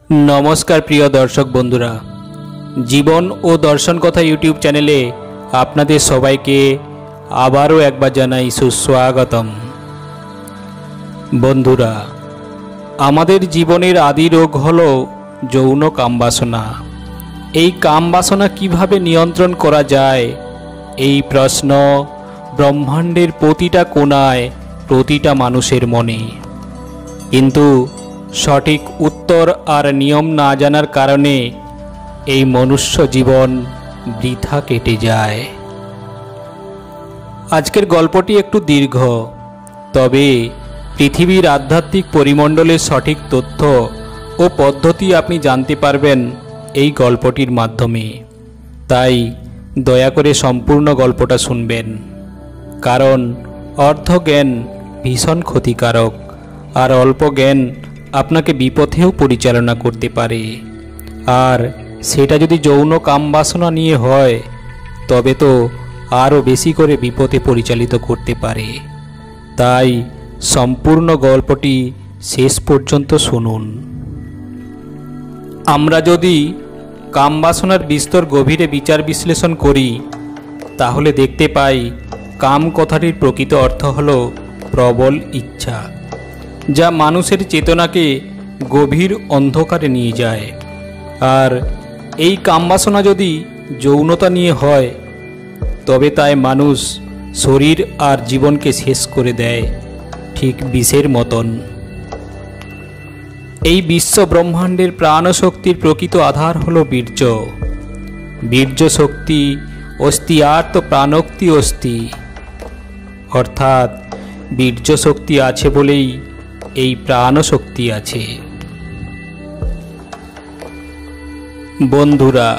नमस्कार प्रिय दर्शक बंधुरा जीवन और दर्शन कथा यूट्यूब चैनेले आपनादेर सबाइके आबारो एकबार जानाई सुस्वागतम। बंधुरा आमादेर जीवनेर आदि रोग हलो यौन कामबासना। এই কামবাসনা কিভাবে নিয়ন্ত্রণ করা যায় এই প্রশ্ন ব্রহ্মাণ্ডের প্রতিটা কোণায় প্রতিটা মানুষের মনে, কিন্তু সঠিক উত্তর আর নিয়ম না জানার কারণে এই মনুষ্য জীবন বৃথা কেটে যায়। আজকের গল্পটি একটু দীর্ঘ, তবে পৃথিবীর আধ্যাত্মিক পরিমণ্ডলের সঠিক তথ্য ও পদ্ধতি আপনি জানতে পারবেন এই গল্পটির মাধ্যমে। তাই দয়া করে সম্পূর্ণ গল্পটা শুনবেন, কারণ অর্ধজ্ঞান ভীষণ ক্ষতিকারক আর অল্প জ্ঞান আপনাকে বিপথেও পরিচালনা করতে পারে। আর সেটা যদি যৌন কামবাসনা নিয়ে হয় তবে তো আরও বেশি করে বিপথে পরিচালিত করতে পারে। তাই সম্পূর্ণ গল্পটি শেষ পর্যন্ত শুনুন। আমরা যদি কামবাসনার বিস্তর গভীরে বিচার বিশ্লেষণ করি তাহলে দেখতে পাই কাম কথাটির প্রকৃত অর্থ হলো প্রবল ইচ্ছা, যা মানুষের চেতনাকে গভীর অন্ধকারে নিয়ে যায়। আর এই কামবাসনা যদি যৌনতা নিয়ে হয় তবে তাই মানুষ শরীর আর জীবনকে শেষ করে দেয়, ঠিক বিষের মতন। এই বিশ্ব ব্রহ্মাণ্ডের প্রাণশক্তির প্রকৃত আধার হলো বীর্য। বীর্য শক্তি অস্তি আর্ত প্রাণোক্তি অস্তি, অর্থাৎ বীর্য শক্তি আছে বলেই এই প্রাণশক্তি আছে। বন্ধুরা,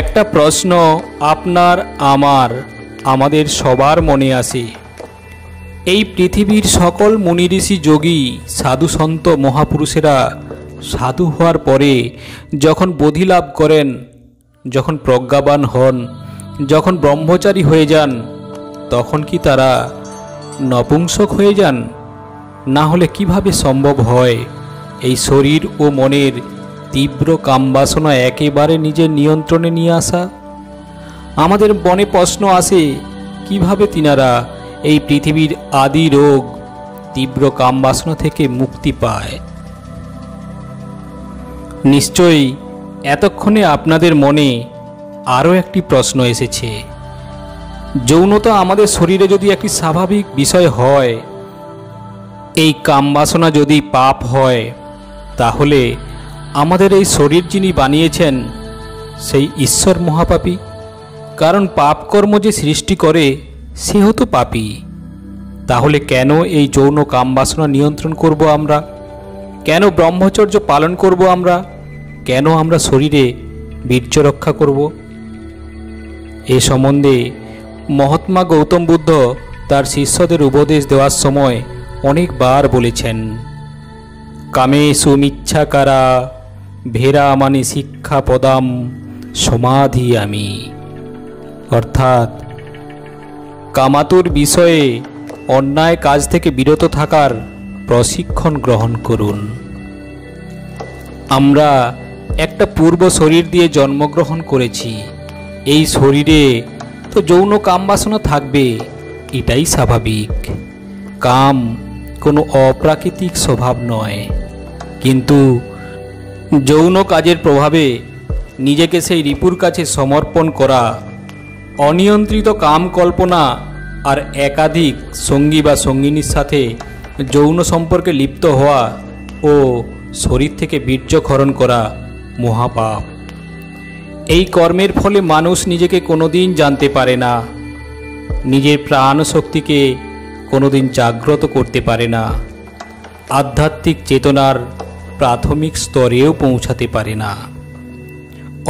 একটা প্রশ্ন আপনার আমাদের সবার মনে আসে। এই পৃথিবীর সকল মুনি ঋষি যোগী সাধু সন্ত মহাপুরুষেরা সাধু হওয়ার পরে যখন বোধি লাভ করেন, যখন প্রজ্ঞাবান হন, যখন ব্রহ্মচারী হয়ে যান, তখন কি তারা নপুংসক হয়ে যান? না হলে কিভাবে সম্ভব হয় এই শরীর ও মনের তীব্র কামবাসনা একেবারে নিজের নিয়ন্ত্রণে নিয়ে আসা? আমাদের মনে প্রশ্ন আসে, কিভাবে তিনারা এই পৃথিবীর আদি রোগ তীব্র কামবাসনা থেকে মুক্তি পায়? নিশ্চয়ই এতক্ষণে আপনাদের মনে আরও একটি প্রশ্ন এসেছে। যৌনতা আমাদের শরীরে যদি একটি স্বাভাবিক বিষয় হয়, এই কামবাসনা যদি পাপ হয়, তাহলে আমাদের এই শরীর যিনি বানিয়েছেন সেই ঈশ্বর মহাপাপী। কারণ পাপ কর্ম যে সৃষ্টি করে সেও তো পাপী। তাহলে কেন এই যৌন কামবাসনা নিয়ন্ত্রণ করব আমরা? কেন ব্রহ্মচর্য পালন করব আমরা? কেন আমরা শরীরে বীর্য রক্ষা করব? এ সম্বন্ধে মহাত্মা গৌতম বুদ্ধ তার শিষ্যদের উপদেশ দেওয়ার সময় অনেকবার বলেছেন, কামে সুমিচ্ছাকারা ভেরা মানে শিক্ষা পদাম সমাধি আমি, অর্থাৎ কামাতুর বিষয়ে অন্যায় কাজ থেকে বিরত থাকার প্রশিক্ষণ গ্রহণ করুন। আমরা একটা পূর্ব শরীর দিয়ে জন্মগ্রহণ করেছি। এই শরীরে তো যৌন কামবাসনা থাকবে, এটাই স্বাভাবিক। কাম কোনো অপ্রাকৃতিক স্বভাব নয়, কিন্তু যৌন কাজের প্রভাবে নিজেকে সেই রিপুর কাছে সমর্পণ করা, অনিয়ন্ত্রিত কাম কল্পনা আর একাধিক সঙ্গী বা সঙ্গিনীর সাথে যৌন সম্পর্কে লিপ্ত হওয়া ও শরীর থেকে বীর্যক্ষরণ করা মহাপাপ। এই কর্মের ফলে মানুষ নিজেকে কোনোদিন জানতে পারে না, নিজের প্রাণ শক্তিকে কোনোদিন জাগ্রত করতে পারে না, আধ্যাত্মিক চেতনার প্রাথমিক স্তরেও পৌঁছাতে পারে না।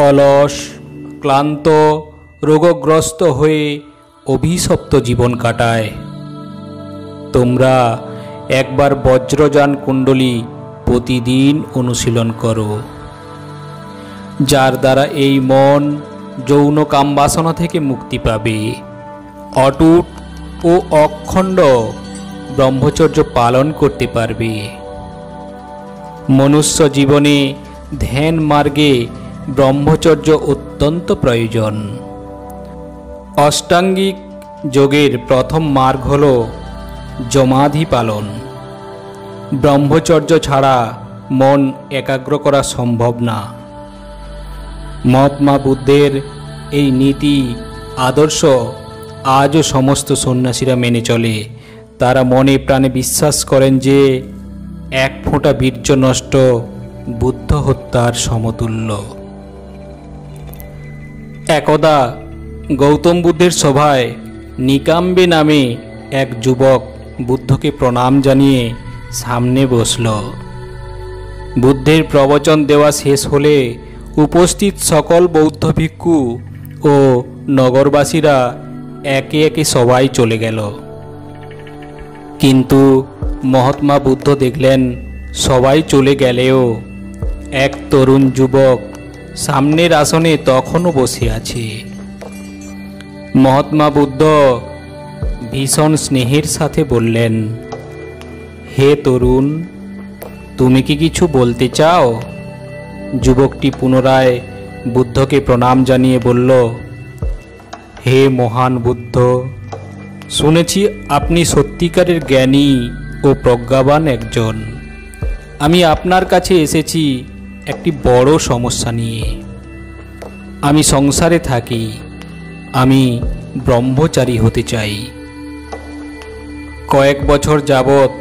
অলস, ক্লান্ত, রোগগ্রস্ত হয়ে অভিশপ্ত জীবন কাটায়। তোমরা একবার বজ্রযান কুণ্ডলী প্রতিদিন অনুশীলন করো, যার দ্বারা এই মন যৌন কামবাসনা থেকে মুক্তি পাবে। অটুট ও অখণ্ড ব্রহ্মচর্য পালন করতে পারবে। মনুষ্য জীবনে ধ্যান মার্গে ব্রহ্মচর্য অত্যন্ত প্রয়োজন। অষ্টাঙ্গিক যোগের প্রথম মার্গ হল জমাধি পালন। ব্রহ্মচর্য ছাড়া মন একাগ্র করা সম্ভব না। মহাত্মা বুদ্ধের এই নীতি আদর্শ আজও সমস্ত সন্ন্যাসীরা মেনে চলে। তারা মনে প্রাণে বিশ্বাস করেন যে এক ফোঁটা বীর্য নষ্ট বুদ্ধ হত্যার সমতুল্য। একদা গৌতম বুদ্ধের সভায় নিকাম্বে নামে এক যুবক বুদ্ধকে প্রণাম জানিয়ে সামনে বসল। বুদ্ধের প্রবচন দেওয়া শেষ হলে উপস্থিত সকল বৌদ্ধ ভিক্ষু ও নগরবাসীরা একে একে সবাই চলে গেল। কিন্তু মহাত্মা বুদ্ধ দেখলেন সবাই চলে গেলেও এক তরুণ যুবক সামনের আসনে তখনও বসে আছে। মহাত্মা বুদ্ধ ভীষণ স্নেহের সাথে বললেন, হে তরুণ, তুমি কি কিছু বলতে চাও? যুবকটি পুনরায় বুদ্ধকে প্রণাম জানিয়ে বলল, হে মহান বুদ্ধ, শুনেছি আপনি সত্যিকারের জ্ঞানী ও প্রজ্ঞাবান একজন। আমি আপনার কাছে এসেছি একটি বড় সমস্যা নিয়ে। আমি সংসারে থাকি, আমি ব্রহ্মচারী হতে চাই। কয়েক বছর যাবৎ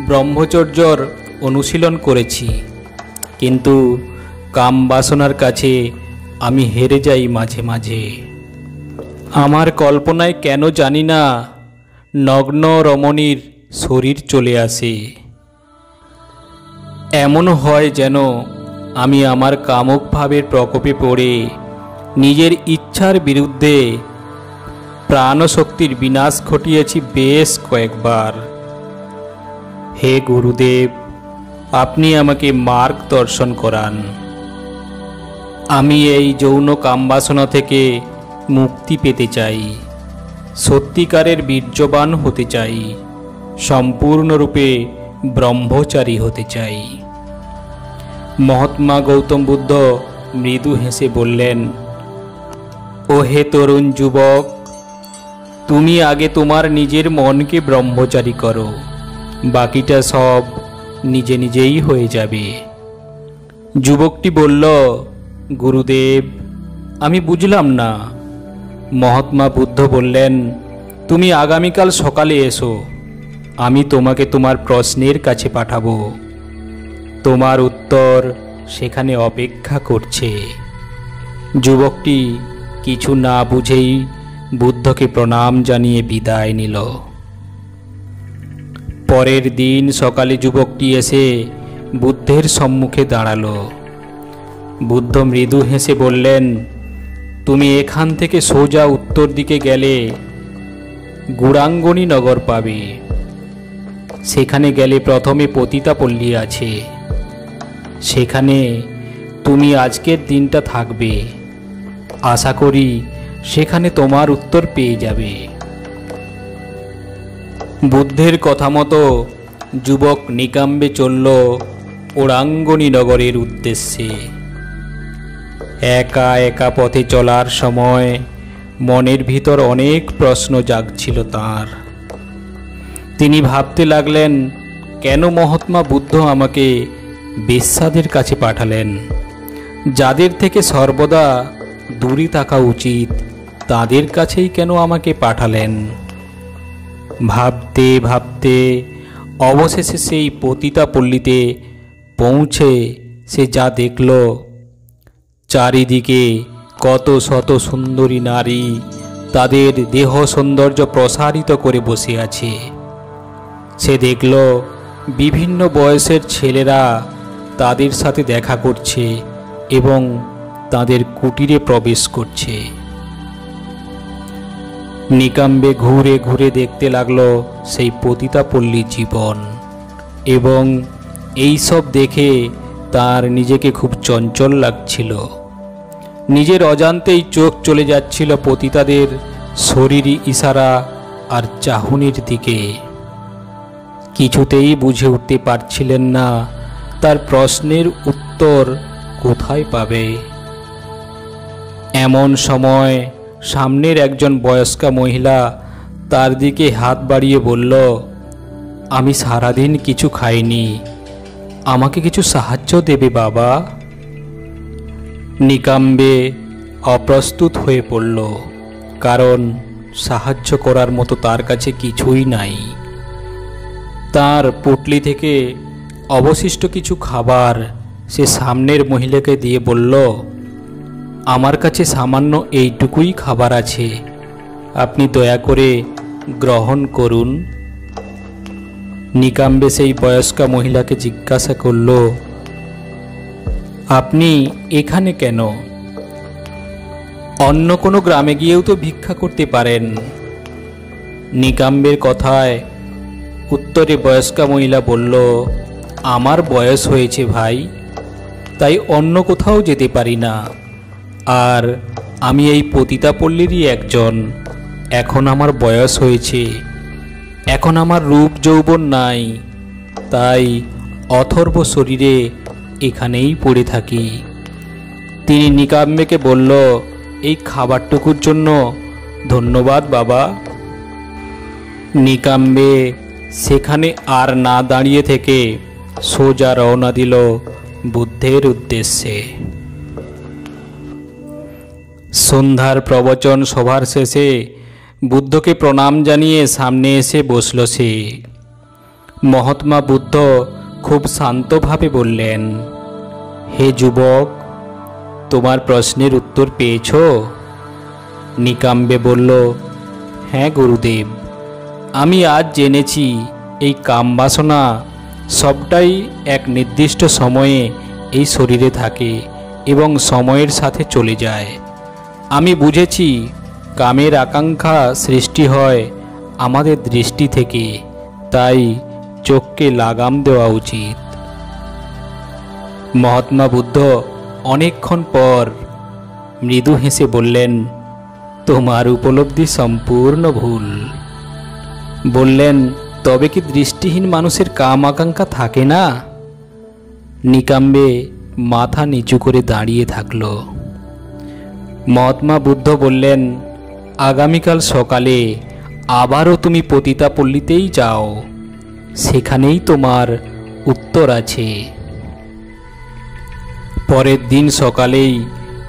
ব্রহ্মচর্যর অনুশীলন করেছি, কিন্তু কাম বাসনার কাছে আমি হেরে যাই মাঝে মাঝে। আমার কল্পনায় কেন জানি না নগ্ন রমণীর শরীর চলে আসে। এমন হয় যেন আমি আমার কামক ভাবের প্রকোপে পড়ে নিজের ইচ্ছার বিরুদ্ধে প্রাণশক্তির বিনাশ ঘটিয়েছি বেশ কয়েকবার। হে গুরুদেব, আপনি আমাকে মার্গদর্শন করান। আমি এই যৌন কামবাসনা থেকে মুক্তি পেতে চাই, সত্যিকারের বীর্যবান হতে চাই, সম্পূর্ণরূপে ব্রহ্মচারী হতে চাই। মহাত্মা গৌতম বুদ্ধ মৃদু হেসে বললেন, ও হে তরুণ যুবক, তুমি আগে তোমার নিজের মনকে ব্রহ্মচারী করো, বাকিটা সব নিজে নিজেই হয়ে যাবে। যুবকটি বলল, গুরুদেব, আমি বুঝলাম না। মহাত্মা বুদ্ধ বললেন, তুমি আগামীকাল সকালে এসো, আমি তোমাকে তোমার প্রশ্নের কাছে পাঠাবো। তোমার উত্তর সেখানে অপেক্ষা করছে। যুবকটি কিছু না বুঝেই বুদ্ধকে প্রণাম জানিয়ে বিদায় নিল। পরের দিন সকালে যুবকটি এসে বুদ্ধের সম্মুখে দাঁড়ালো। বুদ্ধ মৃদু হেসে বললেন, তুমি এখান থেকে সোজা উত্তর দিকে গেলে গুড়াঙ্গনী নগর পাবে। সেখানে গেলে প্রথমে পতিতাপল্লী আছে। সেখানে তুমি আজকের দিনটা থাকবে। আশা করি সেখানে তোমার উত্তর পেয়ে যাবে। বুদ্ধের কথা মতো যুবক নিকাম্বে চলল ওরাঙ্গনী নগরের উদ্দেশ্যে। একা একা পথে চলার সময় মনের ভিতর অনেক প্রশ্ন জাগছিল তাঁর। তিনি ভাবতে লাগলেন, কেন মহাত্মা বুদ্ধ আমাকে বেশ্যাদের কাছে পাঠালেন? যাদের থেকে সর্বদা দূরে থাকা উচিত তাদের কাছেই কেন আমাকে পাঠালেন? ভাবতে ভাবতে অবশেষে সেই পতিতাপল্লীতে পৌঁছে সে যা দেখল, চারিদিকে কত শত সুন্দরী নারী তাদের দেহ সৌন্দর্য প্রসারিত করে বসে আছে। সে দেখল বিভিন্ন বয়সের ছেলেরা তাদের সাথে দেখা করছে এবং তাদের কুটিরে প্রবেশ করছে। নিকাম্বে ঘুরে ঘুরে দেখতে লাগলো সেই পতিতাপল্লী জীবন, এবং এই সব দেখে তার নিজেকে খুব চঞ্চল লাগছিল। নিজের অজান্তেই চোখ চলে যাচ্ছিল পতিতাদের শরীরী ইশারা আর চাহনির দিকে। কিছুতেই বুঝে উঠতে পারছিলেন না তার প্রশ্নের উত্তর কোথায় পাবে? এমন সময় সামনের একজন বয়স্কা মহিলা তার দিকে হাত বাড়িয়ে বলল, আমি সারাদিন কিছু খাইনি, আমাকে কিছু সাহায্য দেবে বাবা? নিকাম্বে অপ্রস্তুত হয়ে পড়ল, কারণ সাহায্য করার মতো তার কাছে কিছুই নাই। তার পুটলি থেকে অবশিষ্ট কিছু খাবার সে সামনের মহিলাকে দিয়ে বলল, আমার কাছে সামান্য এইটুকুই খাবার আছে, আপনি দয়া করে গ্রহণ করুন। নিকাম্বে সেই বয়স্কা মহিলাকে জিজ্ঞাসা করল, আপনি এখানে কেন? অন্য কোনো গ্রামে গিয়েও তো ভিক্ষা করতে পারেন। নিকাম্বের কথায় উত্তরে বয়স্কা মহিলা বলল, আমার বয়স হয়েছে ভাই, তাই অন্য কোথাও যেতে পারি না। আর আমি এই পতিতাপল্লীরই একজন। এখন আমার বয়স হয়েছে, এখন আমার রূপ যৌবন নাই, তাই অথর্ব শরীরে এখানেই পড়ে থাকি। তিনি নিকাম্বেকে বলল, এই খাবারটুকুর জন্য ধন্যবাদ বাবা। নিকাম্বে সেখানে আর না দাঁড়িয়ে থেকে সোজা রওনা দিল বুদ্ধের উদ্দেশ্যে। সন্ধ্যার প্রবচন সভার শেষে বুদ্ধকে প্রণাম জানিয়ে সামনে এসে বসল সে। মহাত্মা বুদ্ধ খুব শান্তভাবে বললেন, হে যুবক, তোমার প্রশ্নের উত্তর পেয়েছ? নিকাম্বে বলল, হ্যাঁ গুরুদেব, আমি আজ জেনেছি এই কামবাসনা সবটাই এক নির্দিষ্ট সময়ে এই শরীরে থাকে এবং সময়ের সাথে চলে যায়। আমি বুঝেছি কামের আকাঙ্ক্ষা সৃষ্টি হয় আমাদের দৃষ্টি থেকে, তাই চোখকে লাগাম দেওয়া উচিত। মহাত্মা বুদ্ধ অনেকক্ষণ পর মৃদু হেসে বললেন, তোমার উপলব্ধি সম্পূর্ণ ভুল। বললেন, তবে কি দৃষ্টিহীন মানুষের কাম আকাঙ্ক্ষা থাকে না? নিকাম্বে মাথা নিচু করে দাঁড়িয়ে থাকল। মহাত্মা বুদ্ধ বললেন, আগামীকাল সকালে আবারও তুমি পতিতাপল্লীতেই যাও, সেখানেই তোমার উত্তর আছে। পরের দিন সকালেই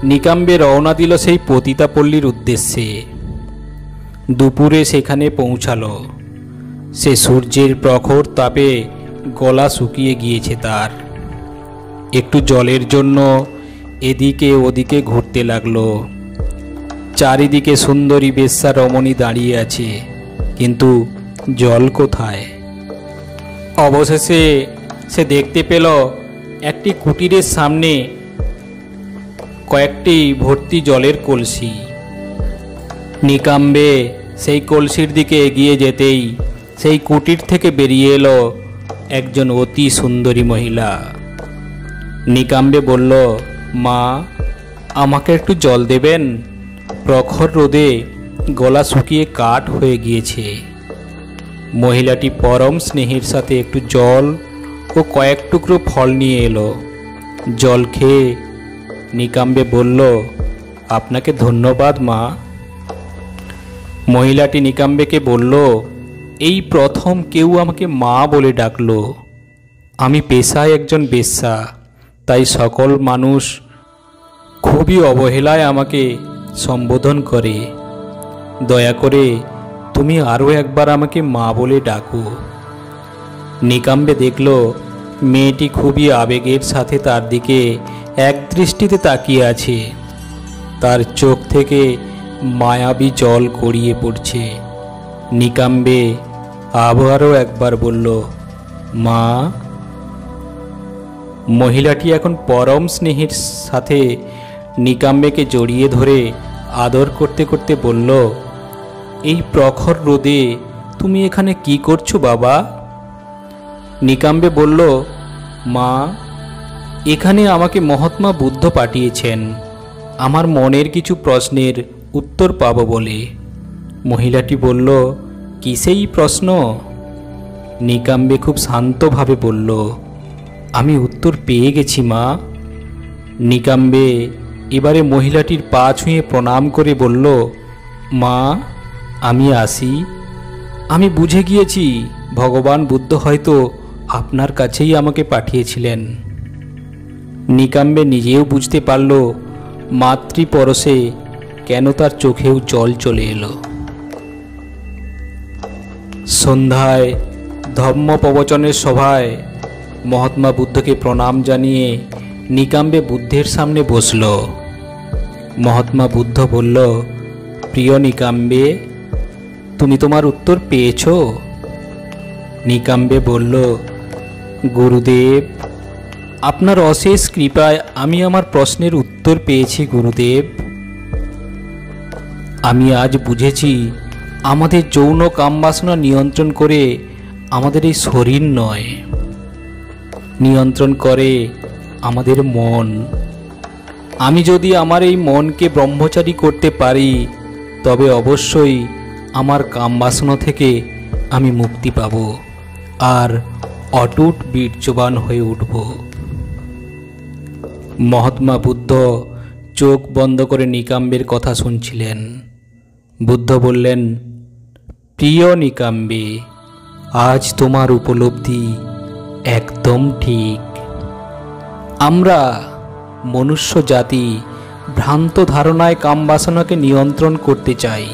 নিকাম্বে রওনা দিল সেই পতিতাপল্লীর উদ্দেশ্যে। দুপুরে সেখানে পৌঁছালো। সে সূর্যের প্রখর তাপে গলা শুকিয়ে গিয়েছে তার। একটু জলের জন্য এদিকে ওদিকে ঘুরতে লাগলো। চারিদিকে সুন্দরী বেশ্যা রমণী দাঁড়িয়ে আছে, কিন্তু জল কোথায়? অবশেষে সে দেখতে পেল একটি কুটিরের সামনে কয়েকটি ভর্তি জলের কলসি। নিকাম্বে সেই কলসির দিকে এগিয়ে যেতেই সেই কুটির থেকে বেরিয়ে এলো একজন অতি সুন্দরী মহিলা। নিকাম্বে বলল, মা, আমাকে একটু জল দেবেন? প্রখর রোদে গলা শুকিয়ে কাঠ হয়ে গিয়েছে। মহিলাটি পরম স্নেহের সাথে একটু জল ও কয়েক টুকরো ফল নিয়ে এলো। জল খেয়ে নিকাম্বে বলল, আপনাকে ধন্যবাদ মা। মহিলাটি নিকাম্বেকে বলল, এই প্রথম কেউ আমাকে মা বলে ডাকলো। আমি পেশায় একজন বেশ্যা, তাই সকল মানুষ খুবই অবহেলায় আমাকে সম্বোধন করে। দয়া করে তুমি আরও একবার আমাকে মা বলে ডাকো। নিকাম্বে দেখল মেয়েটি খুবই আবেগের সাথে তার দিকে এক দৃষ্টিতে তাকিয়ে আছে। তার চোখ থেকে মায়াবী জল গড়িয়ে পড়ছে। নিকাম্বে আবারও একবার বলল, মা। মহিলাটি এখন পরম স্নেহের সাথে নিকাম্বেকে জড়িয়ে ধরে আদর করতে করতে বলল, এই প্রখর রোদে তুমি এখানে কি করছো বাবা? নিকাম্বে বলল, মা, এখানে আমাকে মহাত্মা বুদ্ধ পাঠিয়েছেন আমার মনের কিছু প্রশ্নের উত্তর পাবো বলে। মহিলাটি বলল, কি সেই প্রশ্ন? নিকাম্বে খুব শান্তভাবে বলল, আমি উত্তর পেয়ে গেছি মা। নিকাম্বে এবারে মহিলাটির পা ছুঁয়ে প্রণাম করে বলল, মা, আমি আসি। আমি বুঝে গিয়েছি ভগবান বুদ্ধ হয়তো আপনার কাছেই আমাকে পাঠিয়েছিলেন। নিকাম্বে নিজেও বুঝতে পারল মাতৃপরশে কেন তার চোখেও জল চলে এলো। সন্ধ্যায় ধম্ম প্রবচনের সভায় মহাত্মা বুদ্ধকে প্রণাম জানিয়ে নিকাম্বে বুদ্ধের সামনে বসল। মহাত্মা বুদ্ধ বলল, প্রিয় নিকাম্বে, তুমি তোমার উত্তর পেয়েছ? নিকাম্বে বলল, গুরুদেব, আপনার অশেষ কৃপায় আমি আমার প্রশ্নের উত্তর পেয়েছি গুরুদেব। আমি আজ বুঝেছি আমাদের যৌন কামবাসনা নিয়ন্ত্রণ করে আমাদের এই শরীর নয়, নিয়ন্ত্রণ করে আমাদের মন। আমি যদি আমার এই মনকে ব্রহ্মচারী করতে পারি তবে অবশ্যই আমার কামবাসনা থেকে আমি মুক্তি পাব আর অটুট বীর্যবান হয়ে উঠব। মহাত্মা বুদ্ধ চোখ বন্ধ করে নিকাম্বের কথা শুনছিলেন। বুদ্ধ বললেন, প্রিয় নিকাম্বে, আজ তোমার উপলব্ধি একদম ঠিক। আমরা মনুষ্য জাতি ভ্রান্ত ধারণায় কামবাসনাকে নিয়ন্ত্রণ করতে চাই,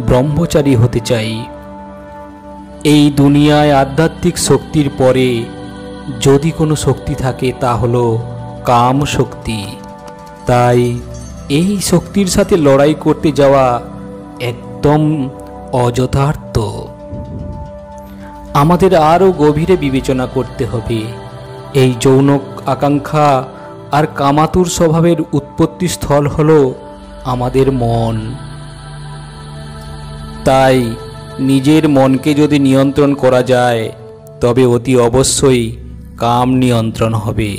ব্রহ্মচারী হতে চাই। এই দুনিয়ায় আধ্যাত্মিক শক্তির পরে যদি কোনো শক্তি থাকে তা হলো কাম শক্তি। তাই এই শক্তির সাথে লড়াই করতে যাওয়া একদম অযথার্থ। আমাদের আরও গভীরে বিবেচনা করতে হবে। এই যৌন আকাঙ্ক্ষা আর কামাতুর স্বভাবের উৎপত্তি স্থল হলো আমাদের মন। তাই নিজের মনকে যদি নিয়ন্ত্রণ করা যায় তবে অতি অবশ্যই কাম নিয়ন্ত্রণ হবে।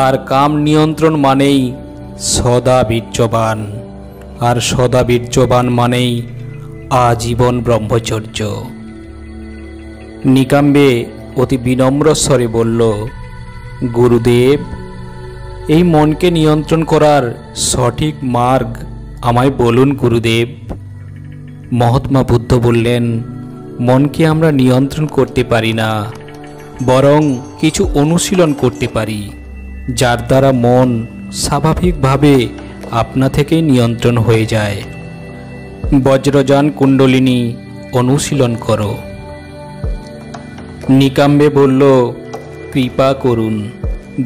আর কাম নিয়ন্ত্রণ মানেই সদা বীর্যবান, আর সদা বীর্যবান মানেই আজীবন ব্রহ্মচর্য। নিকাম্বে অতি বিনম্র স্বরে বলল, গুরুদেব, এই মনকে নিয়ন্ত্রণ করার সঠিক মার্গ আমায় বলুন গুরুদেব। মহাত্মা বুদ্ধ বললেন, মনকে আমরা নিয়ন্ত্রণ করতে পারি না, বরং কিছু অনুশীলন করতে পারি যার দ্বারা মন স্বাভাবিকভাবে আপনা থেকেই নিয়ন্ত্রণ হয়ে যায়। বজ্রযান কুণ্ডলিনী অনুশীলন করো। নিকাম্বে বলল, কৃপা করুন,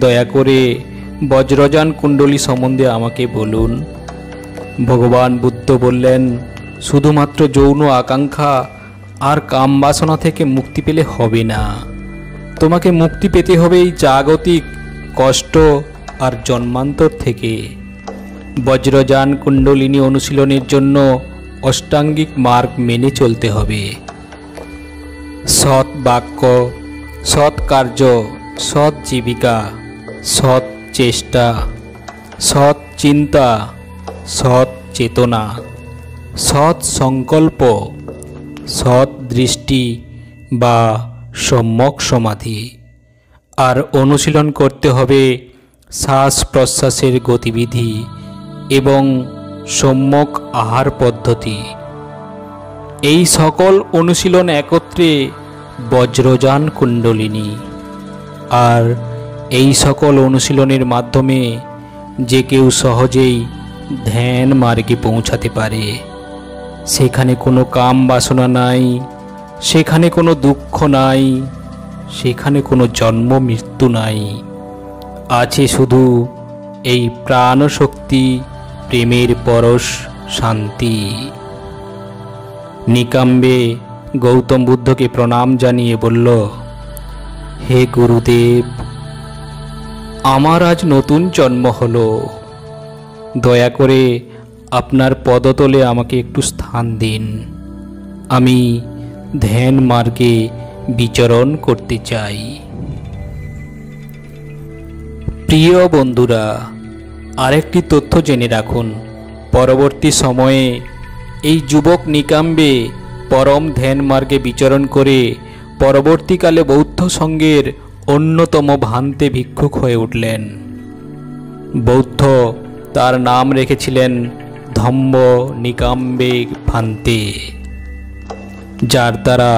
দয়া করে বজ্রযান কুণ্ডলী সম্বন্ধে আমাকে বলুন। ভগবান বুদ্ধ বললেন, শুধুমাত্র যৌন আকাঙ্ক্ষা আর কামবাসনা থেকে মুক্তি পেলে হবে না, তোমাকে মুক্তি পেতে হবে এই জাগতিক কষ্ট আর জন্মান্তর থেকে। বজ্রযান কুণ্ডলিনী অনুশীলনের জন্য অষ্টাঙ্গিক মার্গ মেনে চলতে হবে। সৎ বাক্য, সৎ কার্য, সৎ জীবিকা, সৎ চেষ্টা, সৎ চিন্তা, সৎ চেতনা, সৎ সংকল্প, সৎ দৃষ্টি বা সম্যক সমাধি। আর অনুশীলন করতে হবে শ্বাস প্রশ্বাসের গতিবিধি এবং সম্যক আহার পদ্ধতি। এই সকল অনুশীলন একত্রে বজ্রযান কুণ্ডলিনী। আর এই সকল অনুশীলনের মাধ্যমে যে কেউ সহজেই ধ্যান মার্গে পৌঁছাতে পারে। সেখানে কোনো কাম বাসনা নাই, সেখানে কোনো দুঃখ নাই, সেখানে কোনো জন্ম মৃত্যু নাই। আছে শুধু এই প্রাণশক্তি, প্রেমের পরশ, শান্তি। নিকাম্বে গৌতম বুদ্ধকে প্রণাম জানিয়ে বলল, হে গুরুদেব, আমার আজ নতুন জন্ম হলো। দয়া করে আপনার পদতলে আমাকে একটু স্থান দিন। আমি ধ্যান মার্গে বিচরণ করতে চাই। প্রিয় বন্ধুরা, আরেকটি তথ্য জেনে রাখুন। পরবর্তী সময়ে এই যুবক নিকাম্বে পরম ধ্যান মার্গে বিচরণ করে পরবর্তীকালে বৌদ্ধ সংঘের অন্যতম ভান্তে ভিক্ষুক হয়ে উঠলেন। বৌদ্ধ তার নাম রেখেছিলেন ধম্ম নিকাম্বে ভান্তে, যার দ্বারা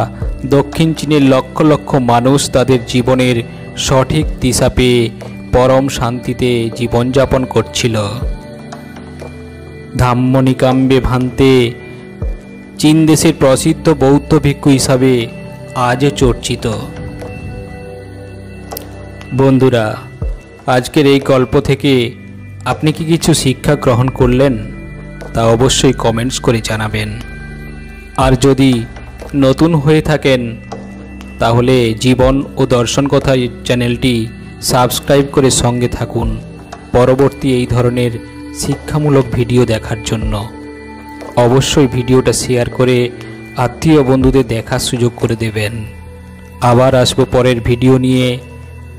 দক্ষিণ চীনের লক্ষ লক্ষ মানুষ তাদের জীবনের সঠিক দিশা পেয়ে পরম শান্তিতে জীবনযাপন করছিল। ধাম্ম নিকাম্বে ভান্তে চীন দেশের প্রসিদ্ধ বৌদ্ধ ভিক্ষু হিসাবে আজও চর্চিত। বন্ধুরা, আজকের এই গল্প থেকে আপনি কি কিছু শিক্ষা গ্রহণ করলেন তা অবশ্যই কমেন্টস করে জানাবেন। আর যদি নতুন হয়ে থাকেন তাহলে জীবন ও দর্শন কথা চ্যানেলটি সাবস্ক্রাইব করে সঙ্গে থাকুন পরবর্তী এই ধরনের শিক্ষামূলক ভিডিও দেখার জন্য। অবশ্যই ভিডিওটা শেয়ার করে আত্মীয় বন্ধুদের দেখার সুযোগ করে দেবেন। আবার আসবো পরের ভিডিও নিয়ে।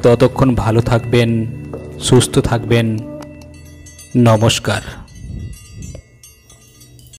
ততক্ষণ ভালো থাকবেন, সুস্থ থাকবেন। নমস্কার।